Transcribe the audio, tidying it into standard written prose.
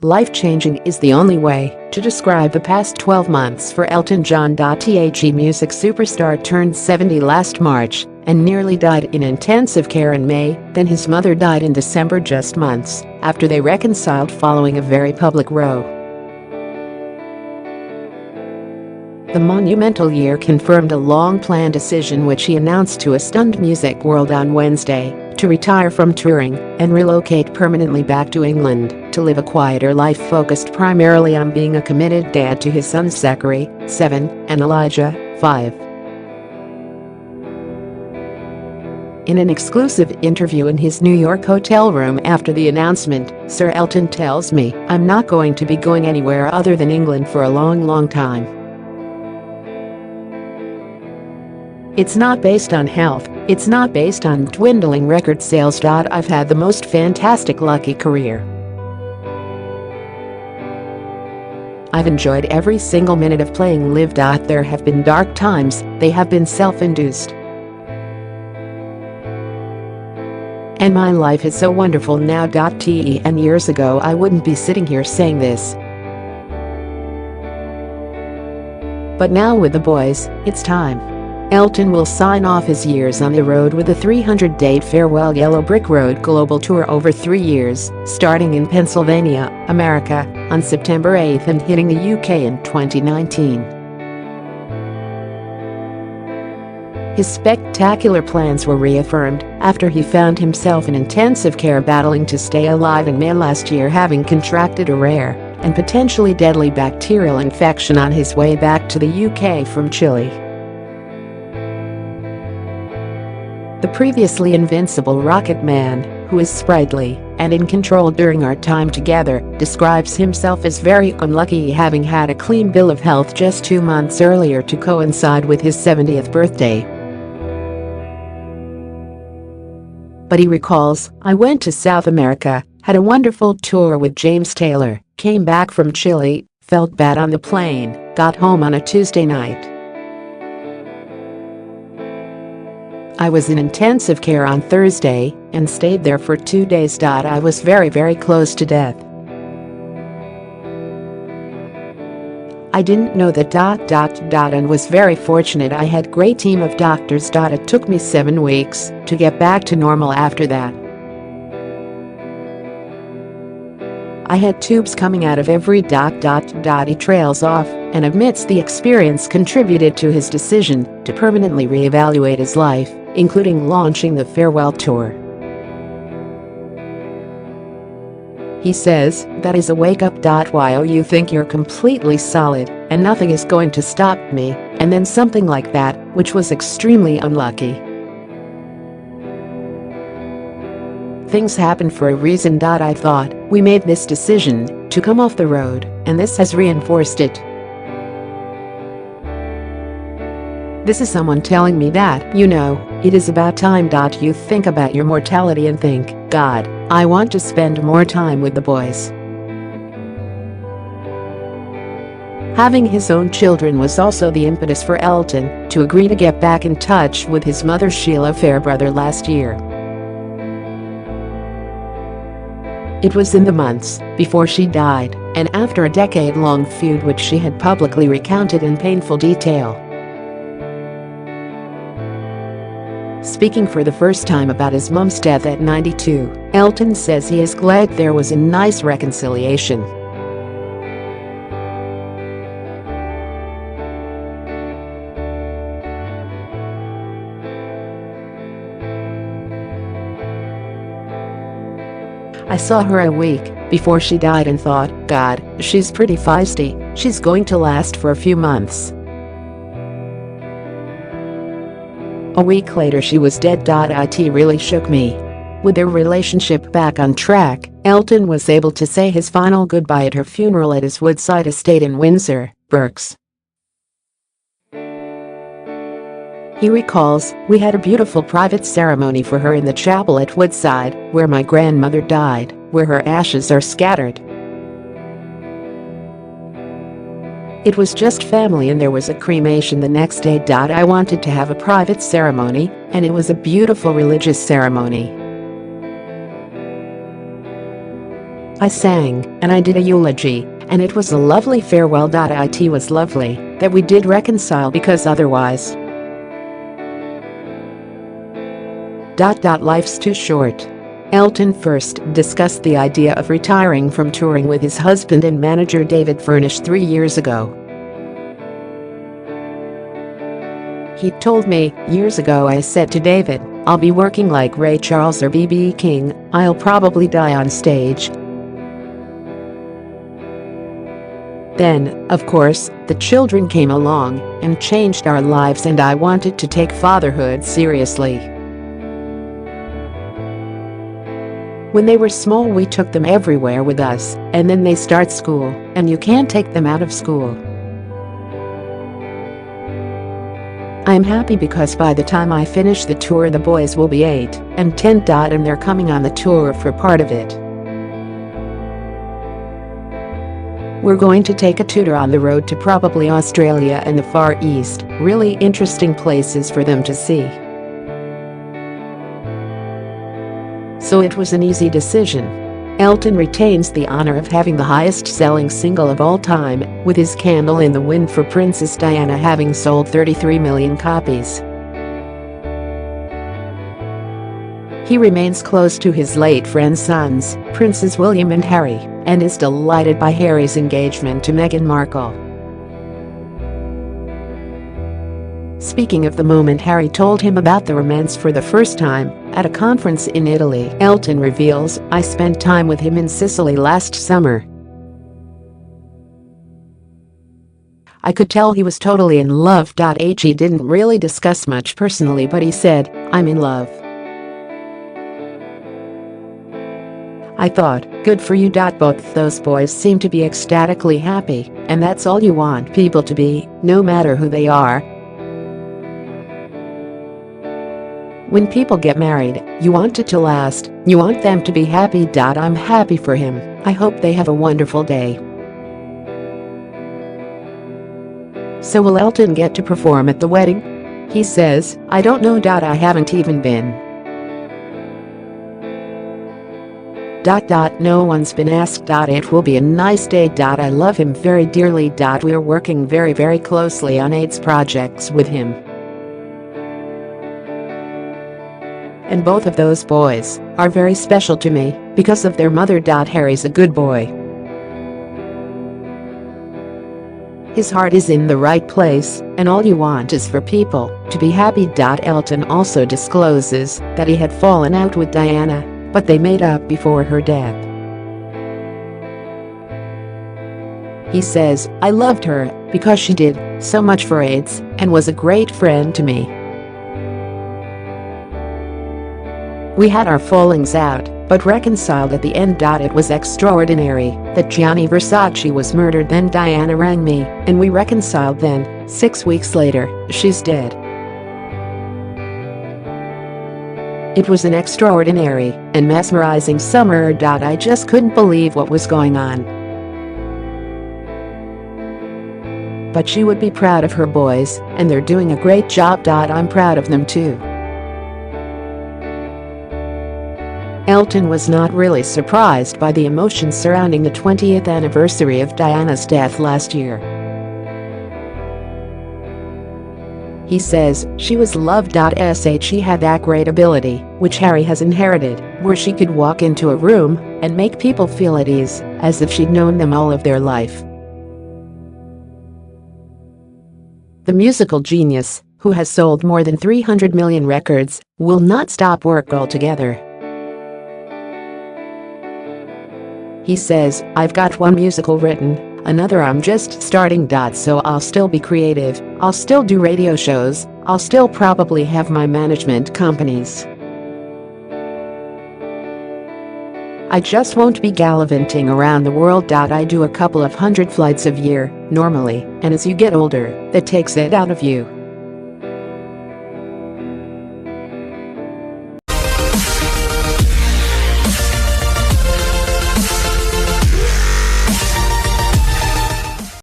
Life-changing is the only way to describe the past 12 months for Elton John.The music superstar turned 70 last March and nearly died in intensive care in May. Then his mother died in December, just months after they reconciled following a very public row. The monumental year confirmed a long-planned decision which he announced to a stunned music world on Wednesday, to retire from touring and relocate permanently back to England to live a quieter life focused primarily on being a committed dad to his sons Zachary, 7, and Elijah, 5. In an exclusive interview in his New York hotel room after the announcement, Sir Elton tells me, "I'm not going to be going anywhere other than England for a long time. It's not based on health, it's not based on dwindling record sales. I've had the most fantastic lucky career. I've enjoyed every single minute of playing live. There have been dark times, they have been self-induced. And my life is so wonderful now.T and years ago I wouldn't be sitting here saying this. But now with the boys, it's time." Elton will sign off his years on the road with a 300-date farewell Yellow Brick Road global tour over 3 years, starting in Pennsylvania, America, on September 8 and hitting the UK in 2019. His spectacular plans were reaffirmed after he found himself in intensive care battling to stay alive in May last year, having contracted a rare and potentially deadly bacterial infection on his way back to the UK from Chile. The previously invincible Rocket Man, who is sprightly and in control during our time together, describes himself as very unlucky, having had a clean bill of health just 2 months earlier to coincide with his 70th birthday. But he recalls, "I went to South America, had a wonderful tour with James Taylor, came back from Chile, felt bad on the plane, got home on a Tuesday night. I was in intensive care on Thursday and stayed there for 2 days. I was very close to death. I didn't know that ... and was very fortunate. I had great team of doctors. It took me 7 weeks to get back to normal after that. I had tubes coming out of every ... He trails off and admits the experience contributed to his decision to permanently reevaluate his life, including launching the farewell tour. He says, "That is a wake-up.You. You think you're completely solid and nothing is going to stop me, and then something like that, which was extremely unlucky. Things happen for a reason. I thought, we made this decision to come off the road, and this has reinforced it. This is someone telling me that, it is about time. You think about your mortality and think, God, I want to spend more time with the boys." Having his own children was also the impetus for Elton to agree to get back in touch with his mother Sheila Farebrother last year. It was in the months before she died and after a decade-long feud which she had publicly recounted in painful detail. Speaking for the first time about his mom's death at 92, Elton says he is glad there was a nice reconciliation. "I saw her a week before she died and thought, God, she's pretty feisty, she's going to last for a few months. A week later she was dead. It really shook me." With their relationship back on track, Elton was able to say his final goodbye at her funeral at his Woodside estate in Windsor, Berks. He recalls, "We had a beautiful private ceremony for her in the chapel at Woodside, where my grandmother died, where her ashes are scattered. It was just family and there was a cremation the next day. I wanted to have a private ceremony, and it was a beautiful religious ceremony. I sang, and I did a eulogy, and it was a lovely farewell. It was lovely that we did reconcile because otherwise. Life's too short. Elton first discussed the idea of retiring from touring with his husband and manager David Furnish 3 years ago. He told me, "Years ago I said to David, I'll be working like Ray Charles or B.B. King, I'll probably die on stage." Then, of course, the children came along and changed our lives, and I wanted to take fatherhood seriously. When they were small we took them everywhere with us, and then they start school, and you can't take them out of school. I'm happy because by the time I finish the tour the boys will be 8 and 10. And they're coming on the tour for part of it. We're going to take a tutor on the road to probably Australia and the Far East, really interesting places for them to see. So it was an easy decision. Elton retains the honor of having the highest-selling single of all time, with his Candle in the Wind for Princess Diana having sold 33 million copies. He remains close to his late friend's sons, Princes William and Harry, and is delighted by Harry's engagement to Meghan Markle. Speaking of the moment Harry told him about the romance for the first time, at a conference in Italy, Elton reveals, "I spent time with him in Sicily last summer. I could tell he was totally in love. He didn't really discuss much personally, but he said, 'I'm in love.' I thought, good for you. Both those boys seem to be ecstatically happy, and that's all you want people to be, no matter who they are. When people get married, you want it to last, you want them to be happy. I'm happy for him, I hope they have a wonderful day." So will Elton get to perform at the wedding? He says, "I don't know. I haven't even been. No one's been asked. It will be a nice day. I love him very dearly. We're working very closely on 8's projects with him. And both of those boys are very special to me because of their mother. Harry's a good boy. His heart is in the right place, and all you want is for people to be happy." Elton also discloses that he had fallen out with Diana, but they made up before her death. He says, "I loved her because she did so much for AIDS and was a great friend to me. We had our fallings out, but reconciled at the end. It was extraordinary that Gianni Versace was murdered. Then Diana rang me, and we reconciled. Then, 6 weeks later, she's dead. It was an extraordinary and mesmerizing summer. I just couldn't believe what was going on. But she would be proud of her boys, and they're doing a great job. I'm proud of them too." Elton was not really surprised by the emotion surrounding the 20th anniversary of Diana's death last year. He says, "She was loved. She had that great ability, which Harry has inherited, where she could walk into a room and make people feel at ease, as if she'd known them all of their life." The musical genius, who has sold more than 300 million records, will not stop work altogether. He says, "I've got one musical written, another I'm just starting. So I'll still be creative, I'll still do radio shows, I'll still probably have my management companies. I just won't be gallivanting around the world. I do a couple of hundred flights a year, normally, and as you get older, that takes it out of you."